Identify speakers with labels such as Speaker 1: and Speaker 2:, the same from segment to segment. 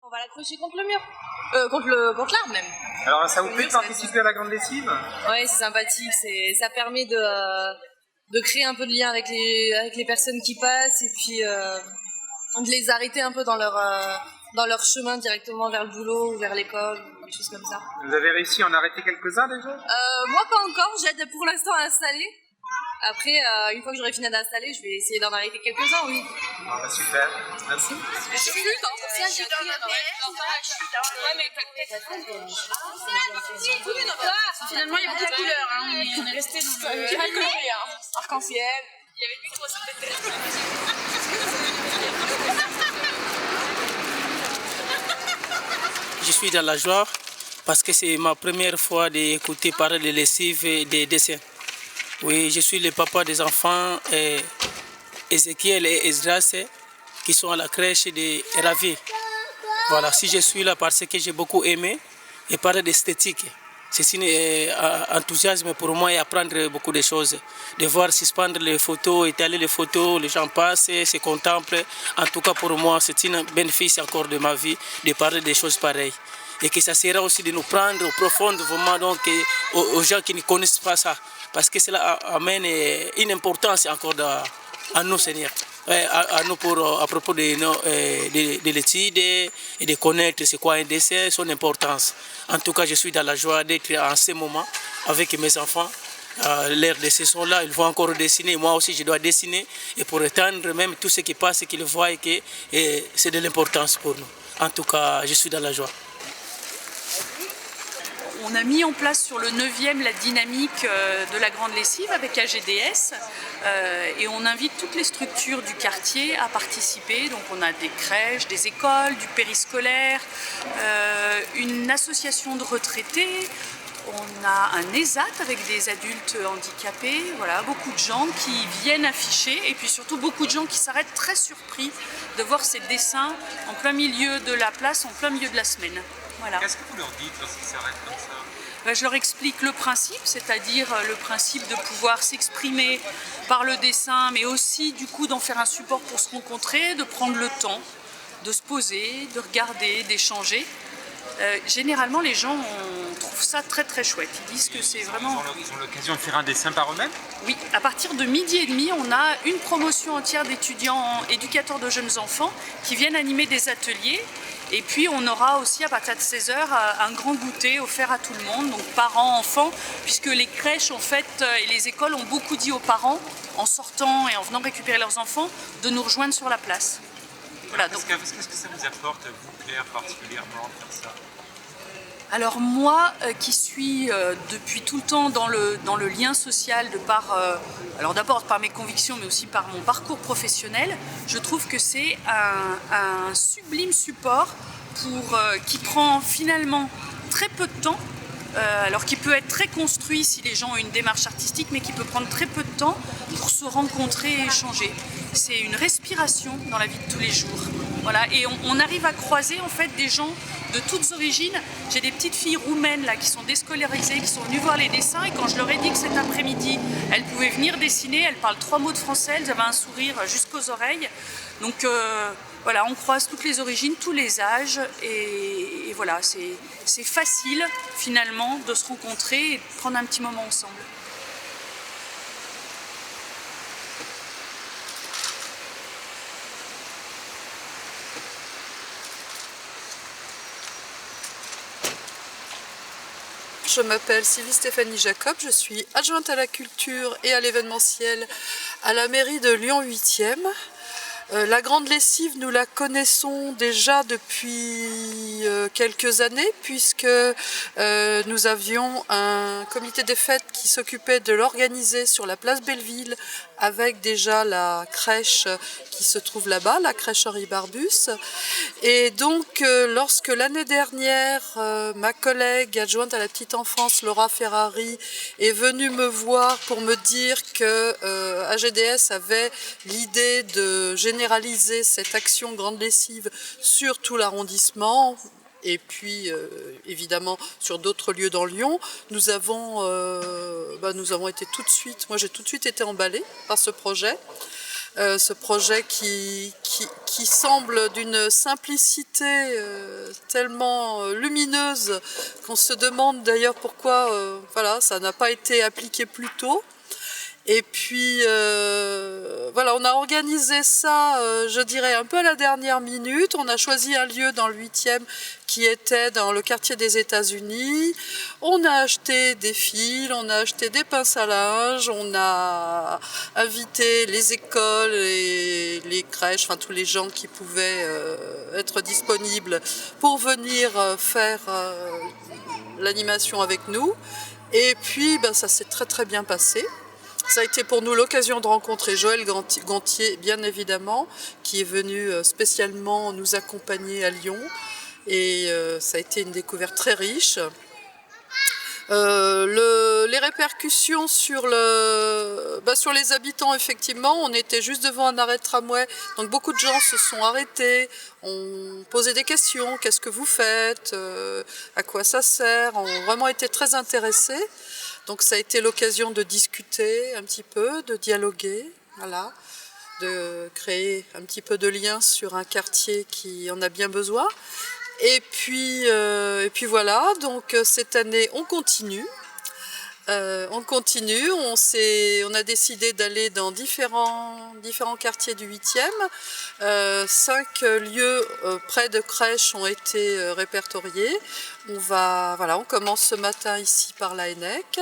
Speaker 1: On va l'accrocher contre le mur, contre l'arbre même.
Speaker 2: Alors ça vous plaît de participer à la grande lessive?
Speaker 1: Ouais, c'est sympathique, ça permet de créer un peu de lien avec les personnes qui passent et puis de les arrêter un peu dans leur chemin directement vers le boulot ou vers l'école, ou des choses comme ça.
Speaker 2: Vous avez réussi à en arrêter quelques-uns déjà?
Speaker 1: Moi pas encore, j'aide pour l'instant à installer. Après, une fois que j'aurai fini d'installer, je vais essayer d'en arrêter quelques-uns, oui.
Speaker 2: Ah bah super, merci.
Speaker 1: Je suis dans le
Speaker 3: Finalement, il y a beaucoup de couleurs, hein. On est resté dans le coloré, arc-en-ciel. Il y avait plus trop
Speaker 4: Je suis dans la joie parce que c'est ma première fois d'écouter parler de lessive et des dessins. Oui, je suis le papa des enfants Ézéchiel et Esdras qui sont à la crèche de Ravi. Voilà, si je suis là parce que j'ai beaucoup aimé et parler d'esthétique. C'est un enthousiasme pour moi et apprendre beaucoup de choses. De voir suspendre les photos, étaler les photos, les gens passent, se contemplent. En tout cas pour moi, c'est un bénéfice encore de ma vie de parler des choses pareilles. Et que ça sera aussi de nous prendre au profond vraiment donc, aux gens qui ne connaissent pas ça. Parce que cela amène une importance encore à nous, Seigneur. À nous à propos de l'étude et de connaître c'est quoi un dessin, son importance. En tout cas, je suis dans la joie d'être en ce moment avec mes enfants. Leurs dessins sont là, ils vont encore dessiner. Moi aussi, je dois dessiner et pour étendre même tout ce qui passe, qu'ils voient et que c'est de l'importance pour nous. En tout cas, je suis dans la joie.
Speaker 3: On a mis en place sur le 9e la dynamique de la grande lessive avec AGDS et on invite toutes les structures du quartier à participer. Donc on a des crèches, des écoles, du périscolaire, une association de retraités, on a un ESAT avec des adultes handicapés, voilà, beaucoup de gens qui viennent afficher et puis surtout beaucoup de gens qui s'arrêtent très surpris de voir ces dessins en plein milieu de la place, en plein milieu de la semaine. Voilà.
Speaker 2: Qu'est-ce que vous leur dites lorsqu'ils s'arrêtent comme ça?
Speaker 3: Je leur explique le principe, c'est-à-dire le principe de pouvoir s'exprimer par le dessin, mais aussi du coup d'en faire un support pour se rencontrer, de prendre le temps, de se poser, de regarder, d'échanger. Généralement, les gens trouvent ça très très chouette. Ils disent que c'est vraiment...
Speaker 2: Ils ont l'occasion de faire un dessin par eux-mêmes?
Speaker 3: Oui, à partir de 12h30, on a une promotion entière d'étudiants éducateurs de jeunes enfants qui viennent animer des ateliers. Et puis on aura aussi à partir de 16h un grand goûter offert à tout le monde, donc parents, enfants, puisque les crèches en fait et les écoles ont beaucoup dit aux parents, en sortant et en venant récupérer leurs enfants, de nous rejoindre sur la place. Voilà, donc...
Speaker 2: Qu'est-ce que ça vous apporte, vous Claire, particulièrement, de faire ça?
Speaker 3: Alors moi, qui suis depuis tout le temps dans le lien social, alors d'abord par mes convictions, mais aussi par mon parcours professionnel, je trouve que c'est un sublime support qui prend finalement très peu de temps, alors qui peut être très construit si les gens ont une démarche artistique, mais qui peut prendre très peu de temps pour se rencontrer et échanger. C'est une respiration dans la vie de tous les jours. Voilà, et on arrive à croiser en fait des gens de toutes origines. J'ai des petites filles roumaines là qui sont déscolarisées, qui sont venues voir les dessins et quand je leur ai dit que cet après-midi elles pouvaient venir dessiner, elles parlent 3 mots de français, elles avaient un sourire jusqu'aux oreilles. Donc voilà, on croise toutes les origines, tous les âges et voilà, c'est facile finalement de se rencontrer et de prendre un petit moment ensemble.
Speaker 5: Je m'appelle Sylvie Stéphanie Jacob, je suis adjointe à la culture et à l'événementiel à la mairie de Lyon 8e. La grande lessive, nous la connaissons déjà depuis quelques années puisque nous avions un comité des fêtes qui s'occupait de l'organiser sur la place Belleville avec déjà la crèche qui se trouve là-bas, la crèche Henri Barbus. Et donc lorsque l'année dernière, ma collègue adjointe à la petite enfance, Laura Ferrari, est venue me voir pour me dire que AGDS avait l'idée de généraliser cette action grande lessive sur tout l'arrondissement, et puis évidemment sur d'autres lieux dans Lyon, nous avons été tout de suite, moi j'ai tout de suite été emballée par ce projet qui qui semble d'une simplicité tellement lumineuse qu'on se demande d'ailleurs pourquoi voilà, ça n'a pas été appliqué plus tôt. Et puis voilà, on a organisé ça, je dirais, un peu à la dernière minute. On a choisi un lieu dans le 8e qui était dans le quartier des États-Unis. On a acheté des fils, on a acheté des pinces à linge, on a invité les écoles et les crèches, enfin tous les gens qui pouvaient être disponibles pour venir faire l'animation avec nous. Et puis ben, ça s'est très très bien passé. Ça a été pour nous l'occasion de rencontrer Joël Gontier, bien évidemment, qui est venu spécialement nous accompagner à Lyon. Et ça a été une découverte très riche. Les répercussions sur les habitants, effectivement, on était juste devant un arrêt de tramway, donc beaucoup de gens se sont arrêtés, ont posé des questions, qu'est-ce que vous faites, à quoi ça sert, ont vraiment été très intéressés. Donc ça a été l'occasion de discuter un petit peu, de dialoguer, voilà, de créer un petit peu de lien sur un quartier qui en a bien besoin. Et puis voilà, donc cette année on continue. On a décidé d'aller dans différents quartiers du 8e. 5 lieux près de crèches ont été répertoriés. On commence ce matin ici par la Hennec,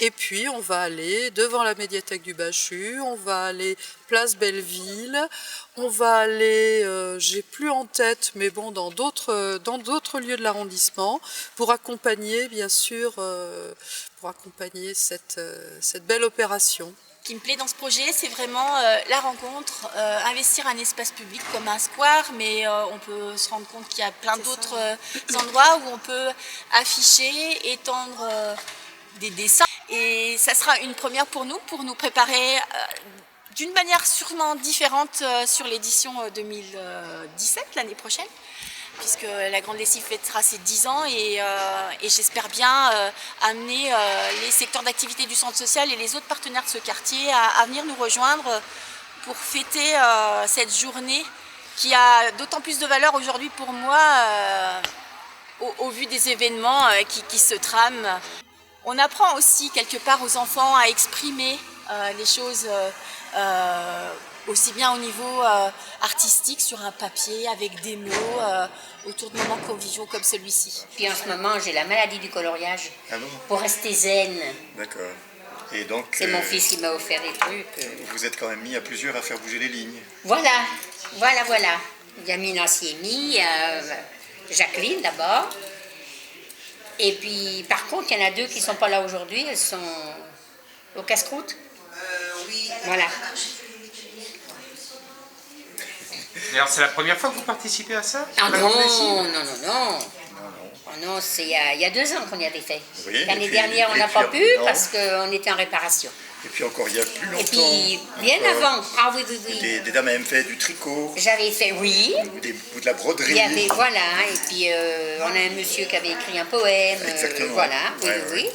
Speaker 5: et puis on va aller devant la médiathèque du Bachu, on va aller place Belleville, on va aller, j'ai plus en tête, mais bon, dans d'autres lieux de l'arrondissement, pour accompagner, bien sûr, cette belle opération.
Speaker 6: Ce qui me plaît dans ce projet, c'est vraiment la rencontre, investir un espace public comme un square, mais on peut se rendre compte qu'il y a plein d'autres endroits où on peut afficher, étendre des dessins. Et ça sera une première pour nous préparer d'une manière sûrement différente sur l'édition 2017, l'année prochaine, puisque la Grande Lessive fêtera ses 10 ans et j'espère bien amener les secteurs d'activité du centre social et les autres partenaires de ce quartier à venir nous rejoindre pour fêter cette journée qui a d'autant plus de valeur aujourd'hui pour moi au vu des événements qui se trament. On apprend aussi quelque part aux enfants à exprimer les choses aussi bien au niveau artistique sur un papier avec des mots autour de moments conviviaux comme celui-ci.
Speaker 7: Puis en ce moment j'ai la maladie du coloriage.
Speaker 8: Ah bon ?
Speaker 7: Pour rester zen.
Speaker 8: D'accord. Et donc
Speaker 7: c'est mon fils qui m'a offert des trucs.
Speaker 8: Vous êtes quand même mis à plusieurs à faire bouger les lignes.
Speaker 7: Voilà. Il y a Mina Siemi, Jacqueline d'abord. Et puis par contre il y en a 2 qui ne sont pas là aujourd'hui, elles sont au casse-croûte.
Speaker 9: Oui.
Speaker 7: Voilà.
Speaker 2: D'ailleurs, c'est la première fois que vous participez à ça?
Speaker 7: Ah non. Non, c'est il y a 2 ans qu'on y avait fait.
Speaker 8: Oui,
Speaker 7: l'année dernière, on n'a pas pu parce qu'on était en réparation.
Speaker 8: Et puis encore il y a plus longtemps.
Speaker 7: Et puis bien avant. Ah oui.
Speaker 8: Des dames avaient fait du tricot.
Speaker 7: J'avais fait, oui.
Speaker 8: Ou de la broderie.
Speaker 7: Il y avait, voilà. Et puis on a un monsieur qui avait écrit un poème.
Speaker 8: Exactement.
Speaker 7: Voilà, oui.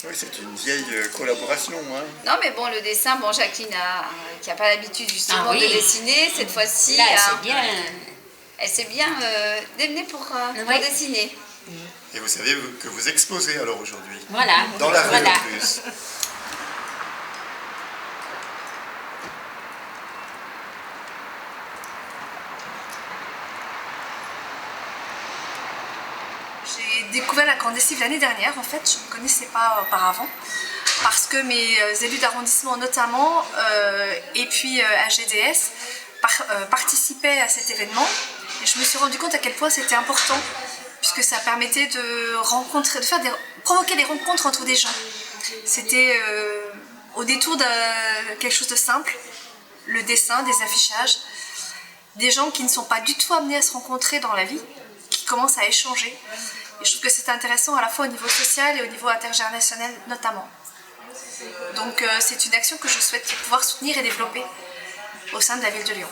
Speaker 8: Oui, c'est une vieille collaboration. Hein.
Speaker 9: Non, mais bon, le dessin, Jacqueline qui n'a pas l'habitude justement de dessiner, cette fois-ci,
Speaker 7: là, c'est bien.
Speaker 9: Elle s'est bien démenée pour dessiner.
Speaker 8: Et vous savez que vous exposez alors aujourd'hui.
Speaker 7: Voilà.
Speaker 8: Dans la rue en plus.
Speaker 10: J'ai découvert la Grande Lessive l'année dernière, en fait, je ne connaissais pas auparavant, parce que mes élus d'arrondissement notamment, et puis AGDS, participaient à cet événement, et je me suis rendu compte à quel point c'était important, puisque ça permettait de provoquer des rencontres entre des gens. C'était au détour de quelque chose de simple, le dessin, des affichages, des gens qui ne sont pas du tout amenés à se rencontrer dans la vie, qui commencent à échanger. Et je trouve que c'est intéressant à la fois au niveau social et au niveau intergénérationnel notamment. Donc c'est une action que je souhaite pouvoir soutenir et développer au sein de la ville de Lyon.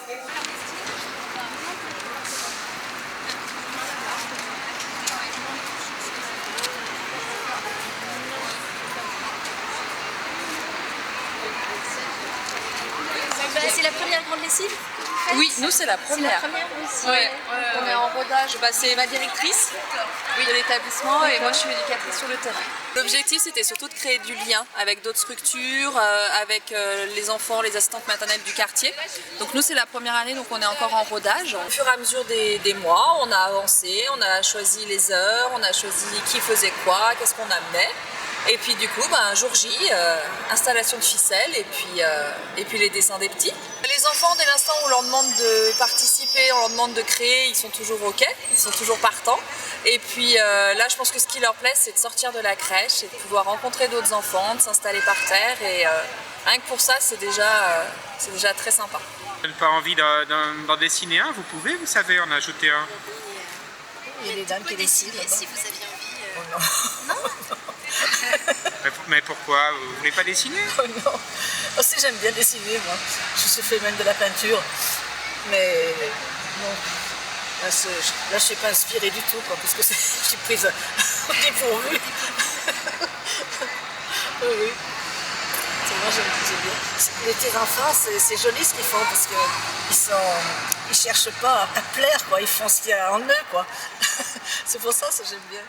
Speaker 6: C'est la première grande lessive?
Speaker 11: Oui, nous c'est la première.
Speaker 6: C'est la première aussi.
Speaker 11: Ouais, on est en rodage. C'est ma directrice de l'établissement et moi je suis éducatrice sur le terrain. L'objectif c'était surtout de créer du lien avec d'autres structures, avec les enfants, les assistantes maternelles du quartier. Donc nous c'est la première année, donc on est encore en rodage. Au fur et à mesure des mois, on a avancé, on a choisi les heures, on a choisi qui faisait quoi, qu'est-ce qu'on amenait. Et puis du coup, jour J, installation de ficelles et puis les dessins des petits. Les enfants, dès l'instant où on leur demande de participer, on leur demande de créer, ils sont toujours OK, ils sont toujours partants. Et puis là, je pense que ce qui leur plaît, c'est de sortir de la crèche et de pouvoir rencontrer d'autres enfants, de s'installer par terre. Et rien que pour ça, c'est déjà très sympa.
Speaker 2: Vous n'avez pas envie d'en dessiner un? Vous pouvez, vous savez, en ajouter un.
Speaker 12: Il y a les dames qui dessinent.
Speaker 6: Si vous aviez envie.
Speaker 12: Oh non.
Speaker 6: Non.
Speaker 2: Mais pourquoi? Vous voulez pas dessiner?
Speaker 12: Oh non. Aussi j'aime bien dessiner moi. Je suis fait même de la peinture. Mais non. Là je ne suis pas inspirée du tout quoi, parce que je suis prise au dépourvu. Oui. Moi j'aime bien. Les petits enfants, c'est joli ce qu'ils font parce qu'ils cherchent pas à plaire quoi, ils font ce qu'il y a en eux quoi. C'est pour ça que j'aime bien.